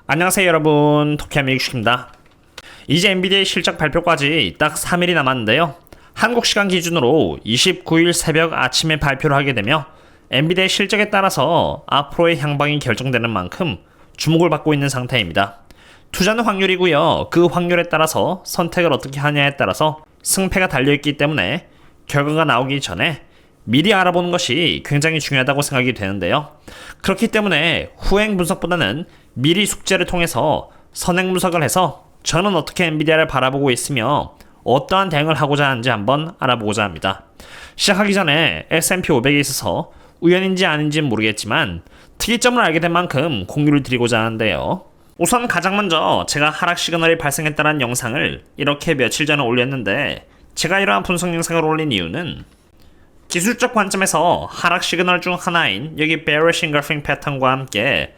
안녕하세요 여러분, 토키아미익슈입니다. 이제 엔비디아의 실적 발표까지 딱 3일이 남았는데요. 한국 시간 기준으로 29일 새벽 아침에 발표를 하게 되며 엔비디아의 실적에 따라서 앞으로의 향방이 결정되는 만큼 주목을 받고 있는 상태입니다. 투자는 확률이고요. 그 확률에 따라서 선택을 어떻게 하냐에 따라서 승패가 달려있기 때문에 결과가 나오기 전에 미리 알아보는 것이 굉장히 중요하다고 생각이 되는데요. 그렇기 때문에 후행 분석보다는 미리 숙제를 통해서 선행 분석을 해서 저는 어떻게 엔비디아를 바라보고 있으며 어떠한 대응을 하고자 하는지 한번 알아보고자 합니다. 시작하기 전에 S&P 500에 있어서 우연인지 아닌지 모르겠지만 특이점을 알게 된 만큼 공유를 드리고자 하는데요. 우선 가장 먼저 제가 하락 시그널이 발생했다는 영상을 이렇게 며칠 전에 올렸는데, 제가 이러한 분석 영상을 올린 이유는 기술적 관점에서 하락 시그널 중 하나인 여기 bearish engulfing 패턴과 함께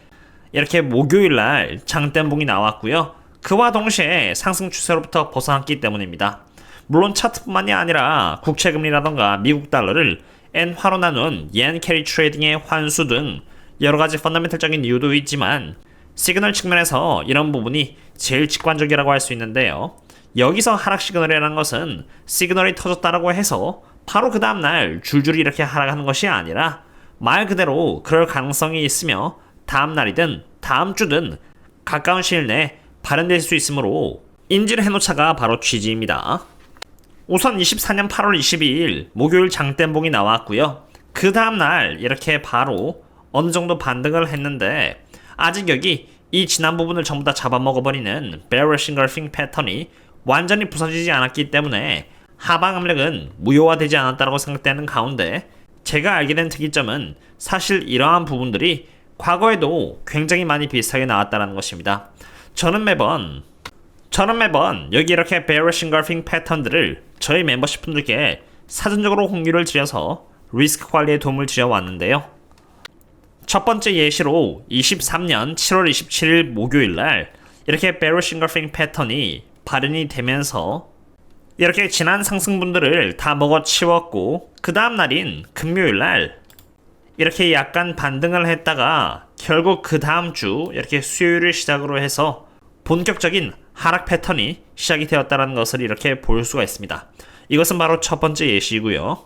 이렇게 목요일날 장대봉이 나왔고요. 그와 동시에 상승 추세로부터 벗어났기 때문입니다. 물론 차트뿐만이 아니라 국채금리라던가 미국 달러를 엔화로 나눈 옌 캐리 트레이딩의 환수 등 여러가지 펀더멘털적인 이유도 있지만 시그널 측면에서 이런 부분이 제일 직관적이라고 할 수 있는데요. 여기서 하락 시그널이라는 것은 시그널이 터졌다라고 해서 바로 그 다음날 줄줄이 이렇게 하락하는 것이 아니라 말 그대로 그럴 가능성이 있으며 다음날이든 다음주든 가까운 시일 내에 발현될 수 있으므로 인지를 해놓자가 바로 취지입니다. 우선 24년 8월 22일 목요일 장대봉이 나왔고요. 그 다음날 이렇게 바로 어느정도 반등을 했는데 아직 여기 이 지난 부분을 전부 다 잡아먹어버리는 bearish engulfing 패턴이 완전히 부서지지 않았기 때문에 하방 압력은 무효화되지 않았다고 생각되는 가운데, 제가 알게 된 특이점은 사실 이러한 부분들이 과거에도 굉장히 많이 비슷하게 나왔다는 것입니다. 저는 매번 여기 이렇게 bearish engulfing 패턴들을 저희 멤버십 분들께 사전적으로 공유를 드려서 리스크 관리에 도움을 드려 왔는데요. 첫 번째 예시로 23년 7월 27일 목요일날 이렇게 bearish engulfing 패턴이 발현이 되면서 이렇게 지난 상승분들을 다 먹어치웠고, 그 다음날인 금요일날 이렇게 약간 반등을 했다가 결국 그 다음주 이렇게 수요일을 시작으로 해서 본격적인 하락 패턴이 시작이 되었다는 것을 이렇게 볼 수가 있습니다. 이것은 바로 첫 번째 예시고요.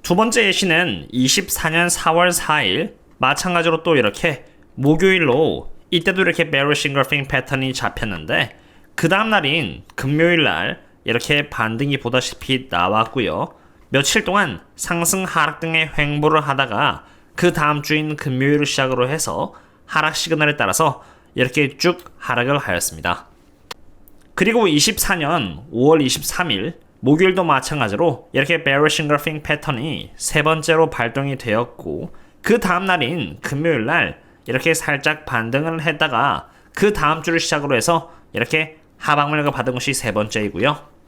두 번째 예시는 24년 4월 4일 마찬가지로 또 이렇게 목요일로 이때도 이렇게 bearish engulfing 패턴이 잡혔는데, 그 다음날인 금요일날 이렇게 반등이 보다시피 나왔고요. 며칠 동안 상승 하락 등의 횡보를 하다가 그 다음 주인 금요일을 시작으로 해서 하락 시그널에 따라서 이렇게 쭉 하락을 하였습니다. 그리고 24년 5월 23일 목요일도 마찬가지로 이렇게 bearish engulfing 패턴이 세 번째로 발동이 되었고, 그 다음날인 금요일날 이렇게 살짝 반등을 했다가 그 다음 주를 시작으로 해서 이렇게 하방물력을 받은 것이 세 번째이고요.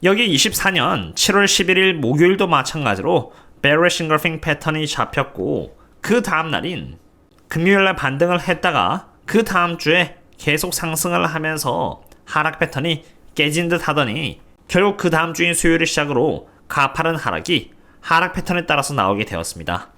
여기 24년 7월 11일 목요일도 마찬가지로 bearish engulfing 패턴이 잡혔고, 그 다음날인 금요일날 반등을 했다가 그 다음주에 계속 상승을 하면서 하락 패턴이 깨진 듯 하더니 결국 그 다음주인 수요일을 시작으로 가파른 하락이 하락 패턴에 따라서 나오게 되었습니다.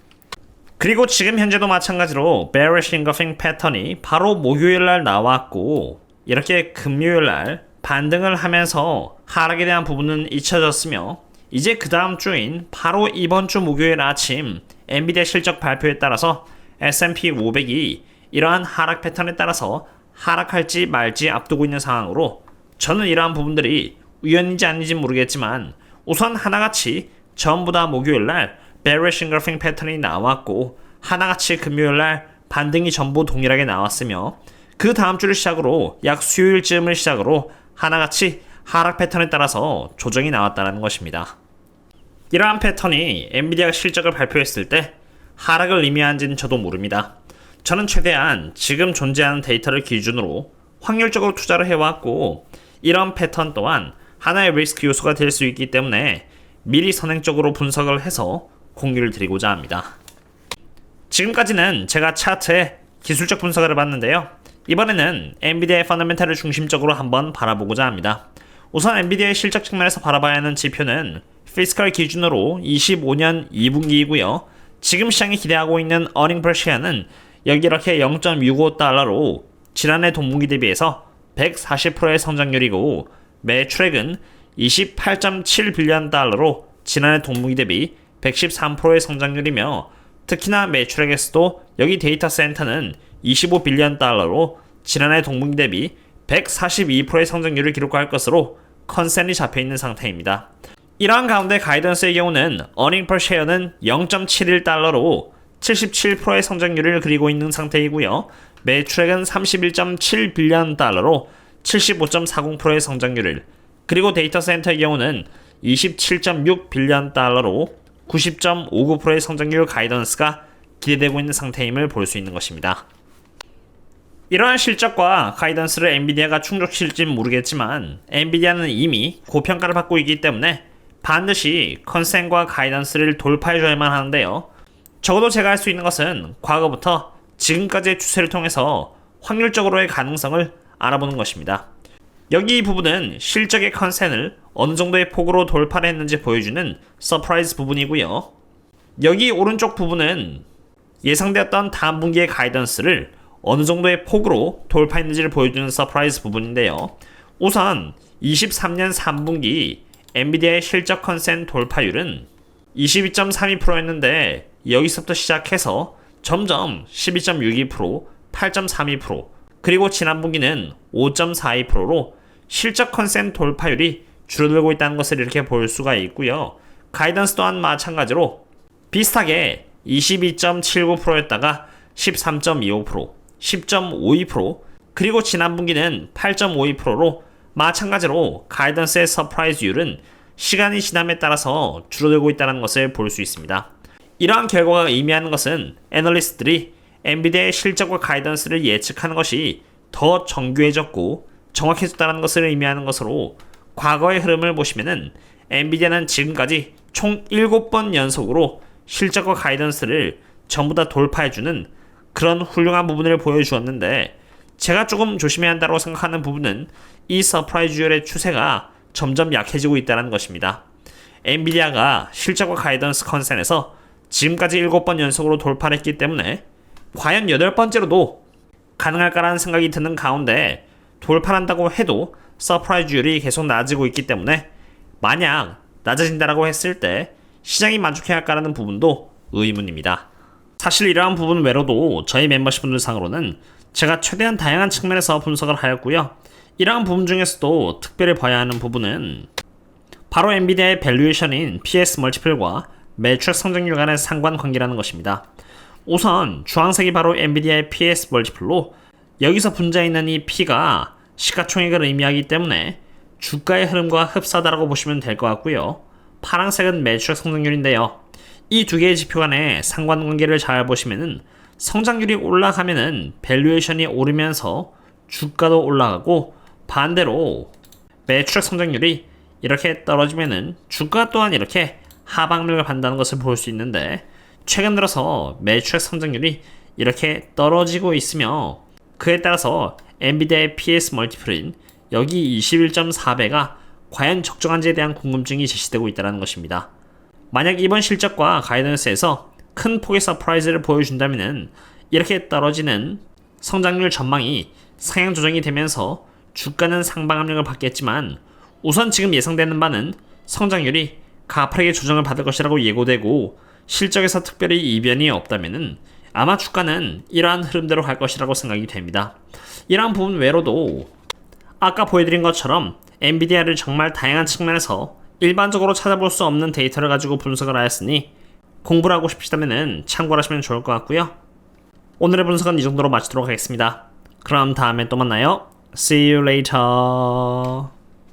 그리고 지금 현재도 마찬가지로 bearish engulfing 패턴이 바로 목요일날 나왔고, 이렇게 금요일날 반등을 하면서 하락에 대한 부분은 잊혀졌으며, 이제 그 다음 주인 바로 이번 주 목요일 아침 엔비디아 실적 발표에 따라서 S&P 500이 이러한 하락 패턴에 따라서 하락할지 말지 앞두고 있는 상황으로, 저는 이러한 부분들이 우연인지 아닌지 모르겠지만 우선 하나같이 전부 다 목요일날 bearish engulfing 패턴이 나왔고, 하나같이 금요일날 반등이 전부 동일하게 나왔으며, 그 다음 주를 시작으로 약 수요일쯤을 시작으로 하나같이 하락 패턴에 따라서 조정이 나왔다는 것입니다. 이러한 패턴이 엔비디아가 실적을 발표했을 때 하락을 의미하는지는 저도 모릅니다. 저는 최대한 지금 존재하는 데이터를 기준으로 확률적으로 투자를 해왔고, 이런 패턴 또한 하나의 리스크 요소가 될 수 있기 때문에 미리 선행적으로 분석을 해서 공유를 드리고자 합니다. 지금까지는 제가 차트에 기술적 분석을 해봤는데요. 이번에는 엔비디아의 펀더멘털을 중심적으로 한번 바라보고자 합니다. 우선 엔비디아의 실적 측면에서 바라봐야 하는 지표는 피스컬 기준으로 25년 2분기이고요. 지금 시장이 기대하고 있는 어닝 per share는 여기 이렇게 0.65달러로 지난해 동분기 대비해서 140%의 성장률이고 매출액은 28.7빌리언 달러로 지난해 동분기 대비 113%의 성장률이며 특히나 매출액에서도 여기 데이터 센터는 25빌리언 달러로 지난해 동분기 대비 142%의 성장률을 기록할 것으로 컨센이 잡혀있는 상태입니다. 이러한 가운데 가이던스의 경우는 earning per share는 0.71달러로 77%의 성장률을 그리고 있는 상태이고요. 매출액은 31.7빌리언 달러로 75.40%의 성장률을, 그리고 데이터 센터의 경우는 27.6빌리언 달러로 90.59%의 성장률 가이던스가 기대되고 있는 상태임을 볼 수 있는 것입니다. 이러한 실적과 가이던스를 엔비디아가 충족시킬지는 모르겠지만 엔비디아는 이미 고평가를 받고 있기 때문에 반드시 컨센과 가이던스를 돌파해줘야만 하는데요. 적어도 제가 할 수 있는 것은 과거부터 지금까지의 추세를 통해서 확률적으로의 가능성을 알아보는 것입니다. 여기 이 부분은 실적의 컨센을 어느 정도의 폭으로 돌파를 했는지 보여주는 서프라이즈 부분이고요. 여기 오른쪽 부분은 예상되었던 다음 분기의 가이던스를 어느 정도의 폭으로 돌파했는지를 보여주는 서프라이즈 부분인데요. 우선 23년 3분기 엔비디아의 실적 컨센 돌파율은 22.32%였는데 여기서부터 시작해서 점점 12.62%, 8.32%, 그리고 지난 분기는 5.42%로 실적 컨센 돌파율이 줄어들고 있다는 것을 이렇게 볼 수가 있고요. 가이던스 또한 마찬가지로 비슷하게 22.79%였다가 13.25%, 10.52%, 그리고 지난 분기는 8.52%로 마찬가지로 가이던스의 서프라이즈율은 시간이 지남에 따라서 줄어들고 있다는 것을 볼 수 있습니다. 이러한 결과가 의미하는 것은 애널리스트들이 엔비디아의 실적과 가이던스를 예측하는 것이 더 정교해졌고 정확해졌다는 것을 의미하는 것으로 과거의 흐름을 보시면은 엔비디아는 지금까지 총 7번 연속으로 실적과 가이던스를 전부 다 돌파해주는 그런 훌륭한 부분을 보여주었는데 제가 조금 조심해야 한다고 생각하는 부분은 이 서프라이즈율의 추세가 점점 약해지고 있다는 것입니다. 엔비디아가 실적과 가이던스 컨센에서 지금까지 7번 연속으로 돌파를 했기 때문에 과연 8번째로도 가능할까라는 생각이 드는 가운데 돌파한다고 해도 서프라이즈율이 계속 낮아지고 있기 때문에 만약 낮아진다라고 했을 때 시장이 만족해야 할까라는 부분도 의문입니다. 사실 이러한 부분 외로도 저희 멤버십분들 상으로는 제가 최대한 다양한 측면에서 분석을 하였고요. 이러한 부분 중에서도 특별히 봐야 하는 부분은 바로 엔비디아의 밸류에이션인 PS 멀티플과 매출 성장률 간의 상관관계라는 것입니다. 우선 주황색이 바로 엔비디아의 PS 멀티플로 여기서 분자에 있는 이 P가 시가총액을 의미하기 때문에 주가의 흐름과 흡사하다고 보시면 될 것 같고요. 파란색은 매출 성장률인데요. 이 두 개의 지표 간의 상관관계를 잘 보시면은 성장률이 올라가면은 밸류에이션이 오르면서 주가도 올라가고 반대로 매출 성장률이 이렇게 떨어지면은 주가 또한 이렇게 하방력을 받는다는 것을 볼 수 있는데 최근 들어서 매출 성장률이 이렇게 떨어지고 있으며 그에 따라서 엔비디아의 PS 멀티플인 여기 21.4배가 과연 적정한지에 대한 궁금증이 제시되고 있다는 것입니다. 만약 이번 실적과 가이던스에서 큰 폭의 서프라이즈를 보여준다면 이렇게 떨어지는 성장률 전망이 상향 조정이 되면서 주가는 상방 압력을 받겠지만 우선 지금 예상되는 바는 성장률이 가파르게 조정을 받을 것이라고 예고되고 실적에서 특별히 이변이 없다면 아마 주가는 이러한 흐름대로 갈 것이라고 생각이 됩니다. 이러한 부분 외로도 아까 보여드린 것처럼 엔비디아를 정말 다양한 측면에서 일반적으로 찾아볼 수 없는 데이터를 가지고 분석을 하였으니 공부를 하고 싶으시다면 참고를 하시면 좋을 것 같고요. 오늘의 분석은 이 정도로 마치도록 하겠습니다. 그럼 다음에 또 만나요. See you later.